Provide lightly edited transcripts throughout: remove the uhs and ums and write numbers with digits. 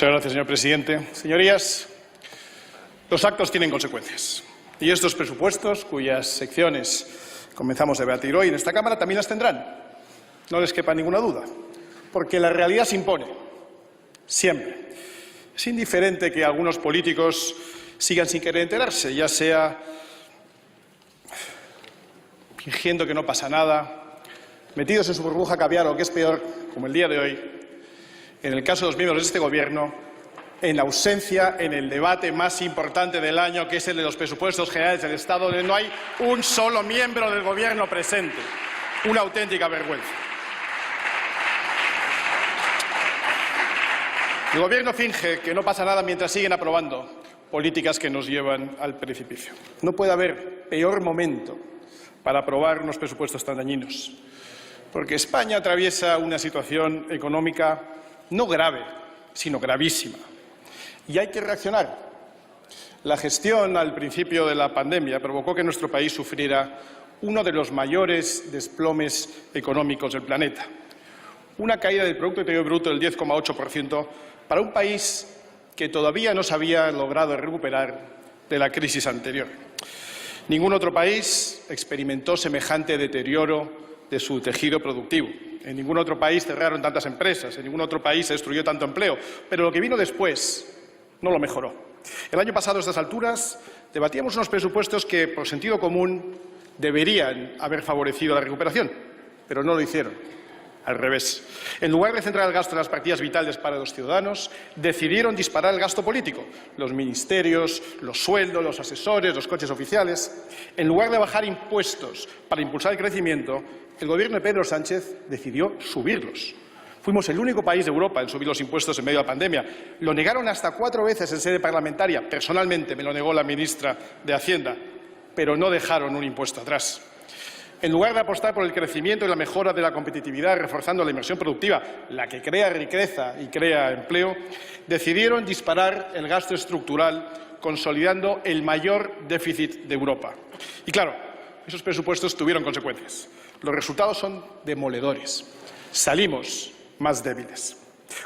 Muchas gracias, señor presidente. Señorías, los actos tienen consecuencias. Y estos presupuestos, cuyas secciones comenzamos a debatir hoy en esta Cámara, también las tendrán. No les quepa ninguna duda. Porque la realidad se impone. Siempre. Es indiferente que algunos políticos sigan sin querer enterarse, ya sea fingiendo que no pasa nada, metidos en su burbuja caviar o, que es peor, como el día de hoy, en el caso de los miembros de este Gobierno, en la ausencia en el debate más importante del año, que es el de los presupuestos generales del Estado, donde no hay un solo miembro del Gobierno presente. Una auténtica vergüenza. El Gobierno finge que no pasa nada mientras siguen aprobando políticas que nos llevan al precipicio. No puede haber peor momento para aprobar unos presupuestos tan dañinos, porque España atraviesa una situación económica no grave, sino gravísima. Y hay que reaccionar. La gestión al principio de la pandemia provocó que nuestro país sufriera uno de los mayores desplomes económicos del planeta. Una caída del Producto Interior Bruto del 10,8% para un país que todavía no se había logrado recuperar de la crisis anterior. Ningún otro país experimentó semejante deterioro de su tejido productivo. En ningún otro país cerraron tantas empresas, en ningún otro país se destruyó tanto empleo. Pero lo que vino después no lo mejoró. El año pasado, a estas alturas, debatíamos unos presupuestos que, por sentido común, deberían haber favorecido la recuperación, pero no lo hicieron. Al revés. En lugar de centrar el gasto en las partidas vitales para los ciudadanos, decidieron disparar el gasto político, los ministerios, los sueldos, los asesores, los coches oficiales. En lugar de bajar impuestos para impulsar el crecimiento, el Gobierno de Pedro Sánchez decidió subirlos. Fuimos el único país de Europa en subir los impuestos en medio de la pandemia. Lo negaron hasta 4 veces en sede parlamentaria. Personalmente me lo negó la ministra de Hacienda, pero no dejaron un impuesto atrás. En lugar de apostar por el crecimiento y la mejora de la competitividad, reforzando la inversión productiva, la que crea riqueza y crea empleo, decidieron disparar el gasto estructural, consolidando el mayor déficit de Europa. Y claro, esos presupuestos tuvieron consecuencias. Los resultados son demoledores. Salimos más débiles.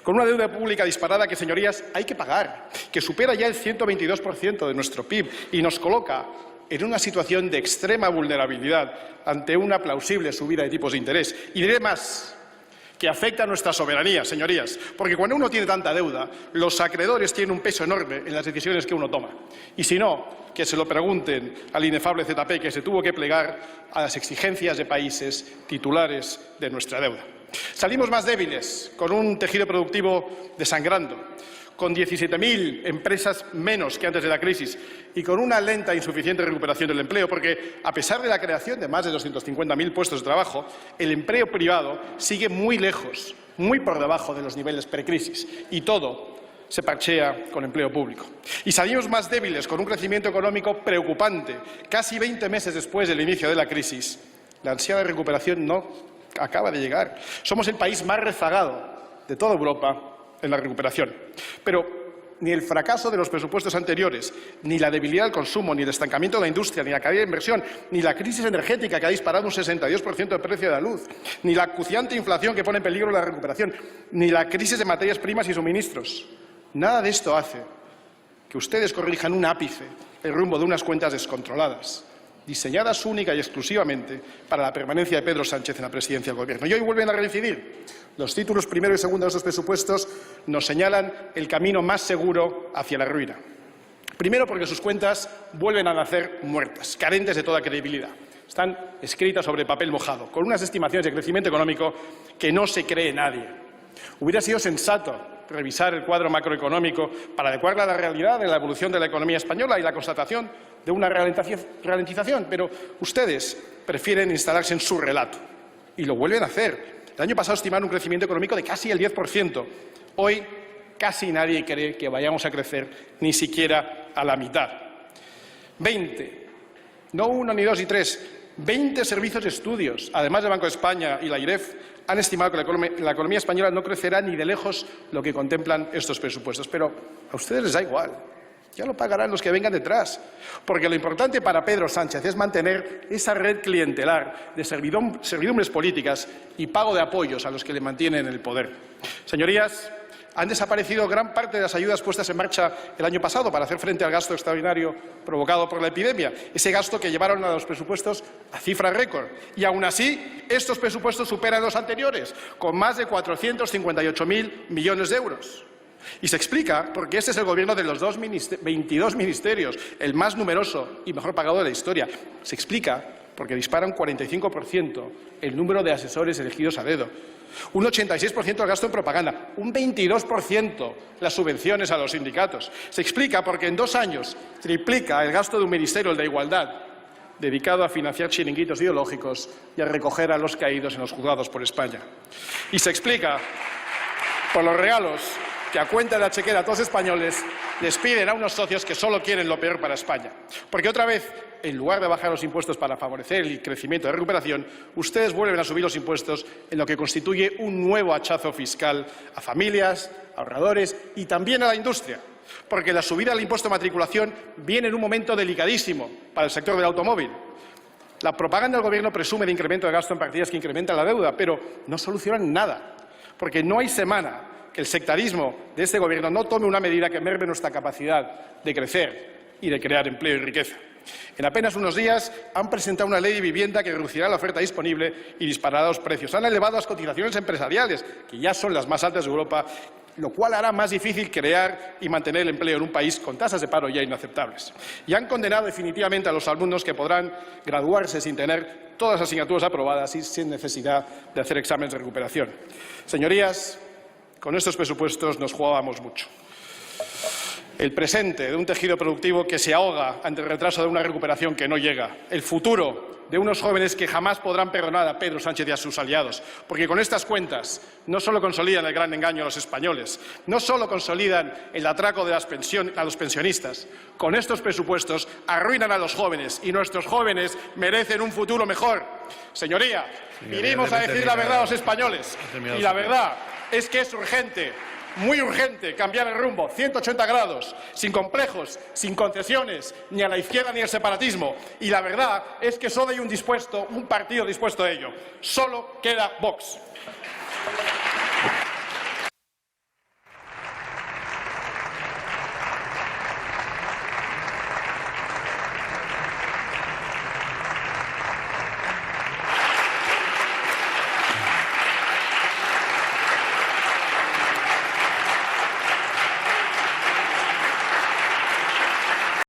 Con una deuda pública disparada que, señorías, hay que pagar, que supera ya el 122% de nuestro PIB y nos coloca en una situación de extrema vulnerabilidad ante una plausible subida de tipos de interés. Y diré más, que afecta a nuestra soberanía, señorías, porque cuando uno tiene tanta deuda, los acreedores tienen un peso enorme en las decisiones que uno toma. Y si no, que se lo pregunten al inefable ZP, que se tuvo que plegar a las exigencias de países titulares de nuestra deuda. Salimos más débiles, con un tejido productivo desangrando, con 17.000 empresas menos que antes de la crisis y con una lenta e insuficiente recuperación del empleo, porque, a pesar de la creación de más de 250.000 puestos de trabajo, el empleo privado sigue muy lejos, muy por debajo de los niveles precrisis, y todo se parchea con empleo público. Y salimos más débiles, con un crecimiento económico preocupante. Casi 20 meses después del inicio de la crisis, la ansiada recuperación no acaba de llegar. Somos el país más rezagado de toda Europa en la recuperación. Pero ni el fracaso de los presupuestos anteriores, ni la debilidad del consumo, ni el estancamiento de la industria, ni la caída de inversión, ni la crisis energética que ha disparado un 62% del precio de la luz, ni la acuciante inflación que pone en peligro la recuperación, ni la crisis de materias primas y suministros. Nada de esto hace que ustedes corrijan un ápice el rumbo de unas cuentas descontroladas, diseñadas única y exclusivamente para la permanencia de Pedro Sánchez en la presidencia del Gobierno. Y hoy vuelven a reincidir. Los títulos primero y segundo de estos presupuestos nos señalan el camino más seguro hacia la ruina. Primero, porque sus cuentas vuelven a nacer muertas, carentes de toda credibilidad. Están escritas sobre papel mojado, con unas estimaciones de crecimiento económico que no se cree nadie. Hubiera sido sensato revisar el cuadro macroeconómico para adecuarla a la realidad de la evolución de la economía española y la constatación de una ralentización, pero ustedes prefieren instalarse en su relato y lo vuelven a hacer. El año pasado estimaron un crecimiento económico de casi el 10%. Hoy casi nadie cree que vayamos a crecer ni siquiera a la mitad. 20, no 1, ni 2, ni 3, 20 servicios de estudios, además del Banco de España y la IREF, han estimado que la economía española no crecerá ni de lejos lo que contemplan estos presupuestos. Pero a ustedes les da igual. Ya lo pagarán los que vengan detrás, porque lo importante para Pedro Sánchez es mantener esa red clientelar de servidumbres políticas y pago de apoyos a los que le mantienen en el poder. Señorías, Han desaparecido gran parte de las ayudas puestas en marcha el año pasado para hacer frente al gasto extraordinario provocado por la epidemia, ese gasto que llevaron a los presupuestos a cifra récord. Y aún así, estos presupuestos superan los anteriores, con más de 458.000 millones de euros. Y se explica porque este es el gobierno de los 22 ministerios, el más numeroso y mejor pagado de la historia. Se explica porque dispara un 45% el número de asesores elegidos a dedo, un 86% el gasto en propaganda, un 22% las subvenciones a los sindicatos. Se explica porque en 2 años triplica el gasto de un ministerio, el de Igualdad, dedicado a financiar chiringuitos ideológicos y a recoger a los caídos en los juzgados por España. Y se explica por los regalos que a cuenta de la chequera a todos los españoles les piden a unos socios que solo quieren lo peor para España. Porque otra vez, en lugar de bajar los impuestos para favorecer el crecimiento de recuperación, ustedes vuelven a subir los impuestos en lo que constituye un nuevo hachazo fiscal a familias, ahorradores y también a la industria. Porque la subida del impuesto de matriculación viene en un momento delicadísimo para el sector del automóvil. La propaganda del Gobierno presume de incremento de gasto en partidas que incrementan la deuda, pero no solucionan nada, porque no hay semana que el sectarismo de este Gobierno no tome una medida que merme nuestra capacidad de crecer y de crear empleo y riqueza. En apenas unos días han presentado una ley de vivienda que reducirá la oferta disponible y disparará los precios. Han elevado las cotizaciones empresariales, que ya son las más altas de Europa, lo cual hará más difícil crear y mantener el empleo en un país con tasas de paro ya inaceptables. Y han condenado definitivamente a los alumnos que podrán graduarse sin tener todas las asignaturas aprobadas y sin necesidad de hacer exámenes de recuperación. Señorías, con estos presupuestos nos jugábamos mucho. El presente de un tejido productivo que se ahoga ante el retraso de una recuperación que no llega. El futuro de unos jóvenes que jamás podrán perdonar a Pedro Sánchez y a sus aliados. Porque con estas cuentas no solo consolidan el gran engaño a los españoles, no solo consolidan el atraco de a los pensionistas. Con estos presupuestos arruinan a los jóvenes y nuestros jóvenes merecen un futuro mejor. Señoría, vinimos a decir la verdad a los españoles y la verdad es que es urgente, muy urgente, cambiar el rumbo, 180 grados, sin complejos, sin concesiones, ni a la izquierda ni al separatismo. Y la verdad es que solo hay un partido dispuesto a ello. Solo queda Vox.